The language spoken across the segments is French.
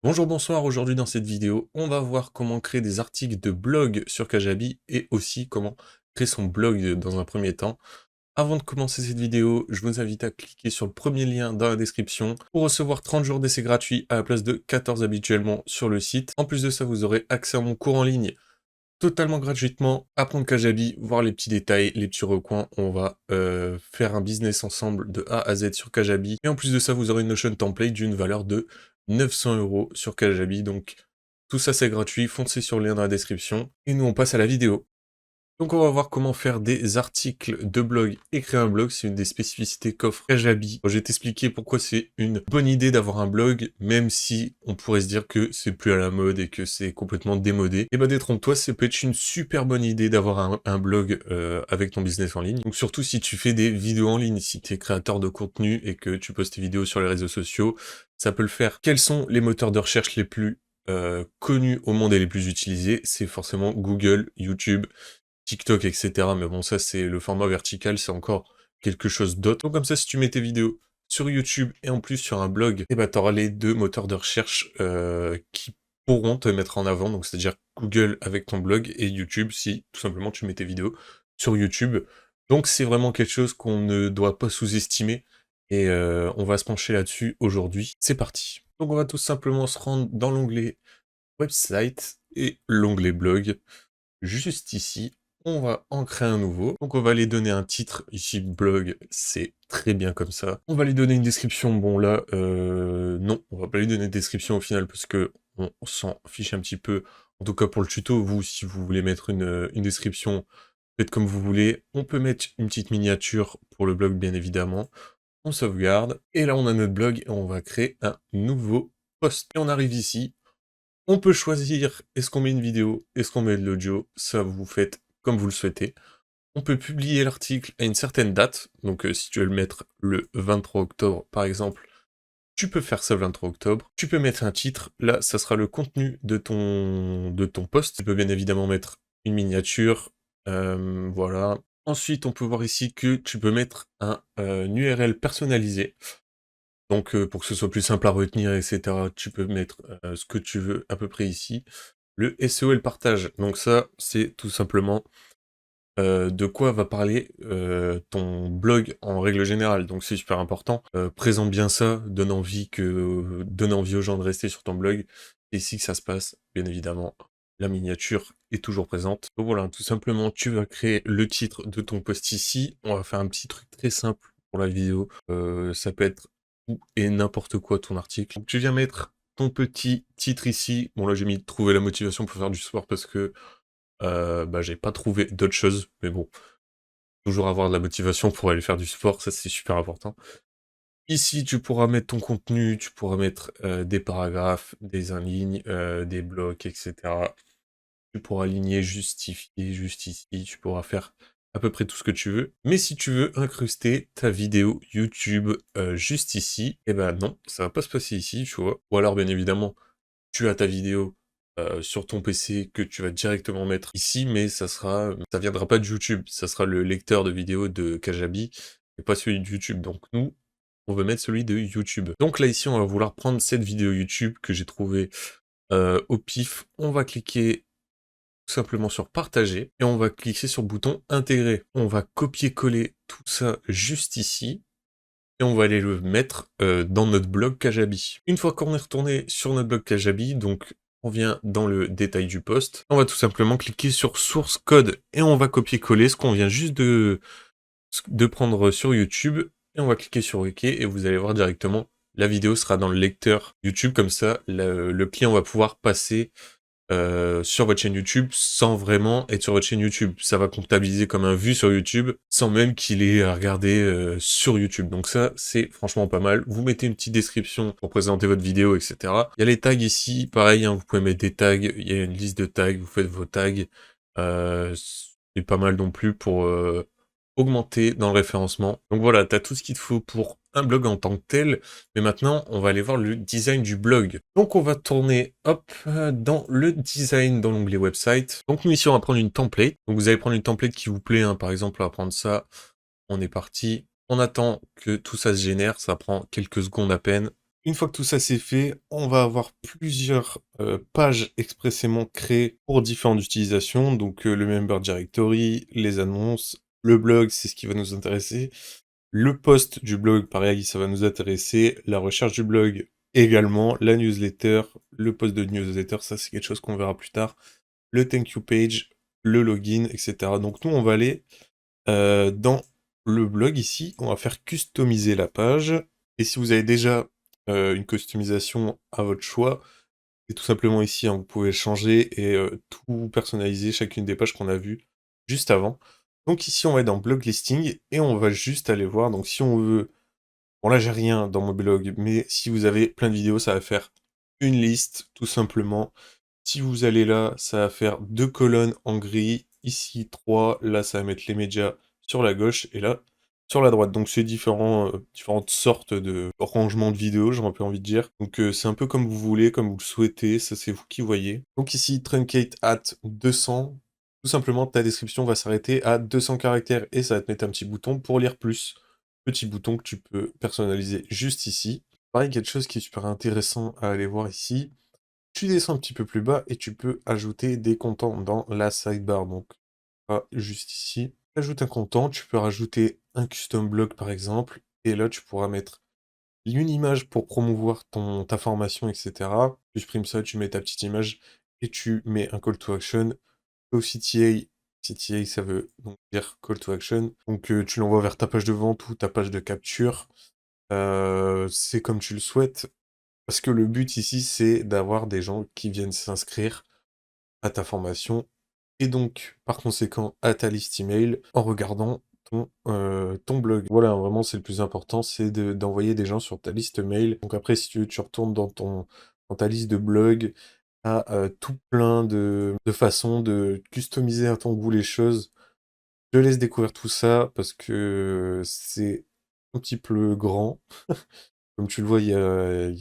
Bonjour, bonsoir, aujourd'hui dans cette vidéo, on va voir comment créer des articles de blog sur Kajabi et aussi comment créer son blog dans un premier temps. Avant de commencer cette vidéo, je vous invite à cliquer sur le premier lien dans la description pour recevoir 30 jours d'essai gratuit à la place de 14 habituellement sur le site. En plus de ça, vous aurez accès à mon cours en ligne totalement gratuitement, apprendre Kajabi, voir les petits détails, les petits recoins. On va faire un business ensemble de A à Z sur Kajabi. Et en plus de ça, vous aurez une Notion template d'une valeur de 900 € sur Kajabi. Donc tout ça c'est gratuit, foncez sur le lien dans la description. Et nous on passe à la vidéo. Donc on va voir comment faire des articles de blog et créer un blog, c'est une des spécificités qu'offre Kajabi. Je vais t'expliquer pourquoi c'est une bonne idée d'avoir un blog, même si on pourrait se dire que c'est plus à la mode et que c'est complètement démodé. Et bah détrompe-toi, ça peut être une super bonne idée d'avoir un blog avec ton business en ligne. Donc surtout si tu fais des vidéos en ligne, si tu es créateur de contenu et que tu postes tes vidéos sur les réseaux sociaux, ça peut le faire. Quels sont les moteurs de recherche les plus connus au monde et les plus utilisés? C'est forcément Google, YouTube, TikTok, etc. Mais bon, ça, c'est le format vertical, c'est encore quelque chose d'autre. Donc comme ça, si tu mets tes vidéos sur YouTube et en plus sur un blog, et bah, tu auras les deux moteurs de recherche qui pourront te mettre en avant. Donc c'est-à-dire Google avec ton blog et YouTube si tout simplement tu mets tes vidéos sur YouTube. Donc c'est vraiment quelque chose qu'on ne doit pas sous-estimer et on va se pencher là-dessus aujourd'hui. C'est parti. Donc on va tout simplement se rendre dans l'onglet website et l'onglet blog. Juste ici, on va en créer un nouveau. Donc on va lui donner un titre, ici blog, c'est très bien comme ça. On va lui donner une description, bon là, non, on va pas lui donner de description au final parce que on s'en fiche un petit peu. En tout cas pour le tuto, vous, si vous voulez mettre une description, faites comme vous voulez. On peut mettre une petite miniature pour le blog bien évidemment. On sauvegarde, et là on a notre blog et on va créer un nouveau post. Et on arrive ici, on peut choisir, est-ce qu'on met une vidéo, est-ce qu'on met de l'audio, ça vous faites comme vous le souhaitez. On peut publier l'article à une certaine date, donc si tu veux le mettre le 23 octobre par exemple, tu peux faire ça le 23 octobre. Tu peux mettre un titre, là ça sera le contenu de ton post. Tu peux bien évidemment mettre une miniature, voilà. Ensuite on peut voir ici que tu peux mettre une URL personnalisée. Donc pour que ce soit plus simple à retenir, etc., tu peux mettre ce que tu veux à peu près ici. Le SEO et le partage, donc ça, c'est tout simplement de quoi va parler ton blog en règle générale. Donc c'est super important. Présente bien ça, donne envie aux gens de rester sur ton blog. Et ici que ça se passe, bien évidemment, la miniature est toujours présente. Donc voilà, tout simplement, tu vas créer le titre de ton post ici. On va faire un petit truc très simple pour la vidéo. Ça peut être tout et n'importe quoi ton article. Donc tu viens mettre ton petit titre ici. Bon là j'ai mis trouver la motivation pour faire du sport parce que bah, j'ai pas trouvé d'autres choses, mais bon, toujours avoir de la motivation pour aller faire du sport, ça c'est super important. Ici, tu pourras mettre ton contenu, tu pourras mettre des paragraphes, des inlignes, des blocs, etc. Tu pourras aligner, justifier, juste ici, tu pourras faire à peu près tout ce que tu veux. Mais si tu veux incruster ta vidéo YouTube juste ici, eh ben non, ça va pas se passer ici, tu vois. Ou alors, bien évidemment, tu as ta vidéo sur ton PC que tu vas directement mettre ici, mais ça viendra pas de YouTube, ça sera le lecteur de vidéos de Kajabi et pas celui de YouTube. Donc nous, on veut mettre celui de YouTube. Donc là ici, on va vouloir prendre cette vidéo YouTube que j'ai trouvée au pif. On va cliquer tout simplement sur partager et on va cliquer sur le bouton intégrer. On va copier-coller tout ça juste ici et on va aller le mettre dans notre blog Kajabi. Une fois qu'on est retourné sur notre blog Kajabi, donc on vient dans le détail du post, on va tout simplement cliquer sur source code et on va copier-coller ce qu'on vient juste de prendre sur YouTube et on va cliquer sur OK et vous allez voir directement la vidéo sera dans le lecteur YouTube, comme ça le client va pouvoir passer sur votre chaîne YouTube sans vraiment être sur votre chaîne YouTube. Ça va comptabiliser comme un vu sur YouTube sans même qu'il ait à regarder sur YouTube. Donc ça, c'est franchement pas mal. Vous mettez une petite description pour présenter votre vidéo, etc. Il y a les tags ici, pareil, hein, vous pouvez mettre des tags, il y a une liste de tags, vous faites vos tags. C'est pas mal non plus pour augmenter dans le référencement. Donc voilà, tu as tout ce qu'il te faut pour un blog en tant que tel, mais maintenant on va aller voir le design du blog. Donc on va tourner hop dans le design dans l'onglet website. Donc nous ici on va prendre une template. Donc vous allez prendre une template qui vous plaît, hein. Par exemple on va prendre ça, on est parti. On attend que tout ça se génère, ça prend quelques secondes à peine. Une fois que tout ça c'est fait, on va avoir plusieurs pages expressément créées pour différentes utilisations. Donc le Member Directory, les annonces, le blog, c'est ce qui va nous intéresser. Le post du blog, pareil, ça va nous intéresser. La recherche du blog également. La newsletter, le post de newsletter, ça c'est quelque chose qu'on verra plus tard. Le thank you page, le login, etc. Donc nous, on va aller dans le blog ici, on va faire customiser la page. Et si vous avez déjà une customisation à votre choix, c'est tout simplement ici, hein, vous pouvez changer et tout personnaliser chacune des pages qu'on a vues juste avant. Donc ici, on va être dans blog listing et on va juste aller voir. Donc si on veut, bon là j'ai rien dans mon blog, mais si vous avez plein de vidéos, ça va faire une liste tout simplement. Si vous allez là, ça va faire 2 colonnes en gris, ici 3, là ça va mettre les médias sur la gauche, et là sur la droite. Donc c'est différentes sortes de rangements de vidéos, j'aurais un peu envie de dire. Donc c'est un peu comme vous voulez, comme vous le souhaitez, ça c'est vous qui voyez. Donc ici, truncate at 200, tout simplement ta description va s'arrêter à 200 caractères, et ça va te mettre un petit bouton pour lire plus. Petit bouton que tu peux personnaliser juste ici. Pareil, quelque chose qui est super intéressant à aller voir ici. Tu descends un petit peu plus bas et tu peux ajouter des contents dans la sidebar. Donc, juste ici. Ajoute un content, tu peux rajouter un custom blog par exemple. Et là, tu pourras mettre une image pour promouvoir ta formation, etc. Tu exprimes ça, tu mets ta petite image et tu mets un call to action. Au CTA, CTA ça veut donc dire call to action. Donc, tu l'envoies vers ta page de vente ou ta page de capture. C'est comme tu le souhaites. Parce que le but ici, c'est d'avoir des gens qui viennent s'inscrire à ta formation et donc, par conséquent, à ta liste email en regardant ton blog. Voilà, vraiment, c'est le plus important, c'est d'envoyer des gens sur ta liste mail. Donc après, si tu veux, tu retournes dans ta liste de blog, à tout plein de façons de customiser à ton goût les choses. Je te laisse découvrir tout ça parce que c'est un petit peu grand. Comme tu le vois, il y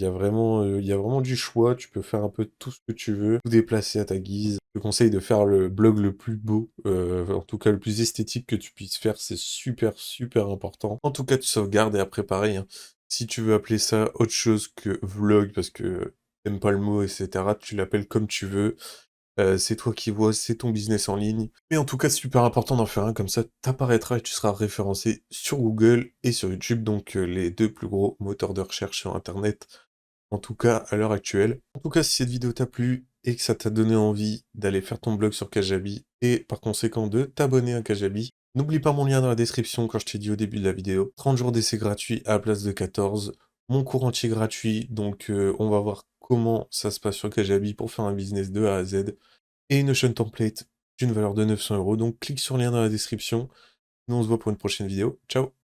a vraiment du choix, tu peux faire un peu tout ce que tu veux, tout déplacer à ta guise. Je te conseille de faire le blog le plus beau, en tout cas le plus esthétique que tu puisses faire, c'est super, super important. En tout cas, tu sauvegardes et après pareil, hein, si tu veux appeler ça autre chose que vlog parce que t'aimes pas le mot, etc., tu l'appelles comme tu veux. C'est toi qui vois, c'est ton business en ligne. Mais en tout cas, c'est super important d'en faire un, comme ça t'apparaîtra et tu seras référencé sur Google et sur YouTube, donc les deux plus gros moteurs de recherche sur Internet, en tout cas à l'heure actuelle. En tout cas, si cette vidéo t'a plu et que ça t'a donné envie d'aller faire ton blog sur Kajabi et par conséquent de t'abonner à Kajabi, n'oublie pas mon lien dans la description quand je t'ai dit au début de la vidéo. 30 jours d'essai gratuit à la place de 14, mon cours entier gratuit, donc on va voir comment ça se passe sur Kajabi pour faire un business de A à Z et une Notion template d'une valeur de 900 €. Donc clique sur le lien dans la description. Nous on se voit pour une prochaine vidéo. Ciao!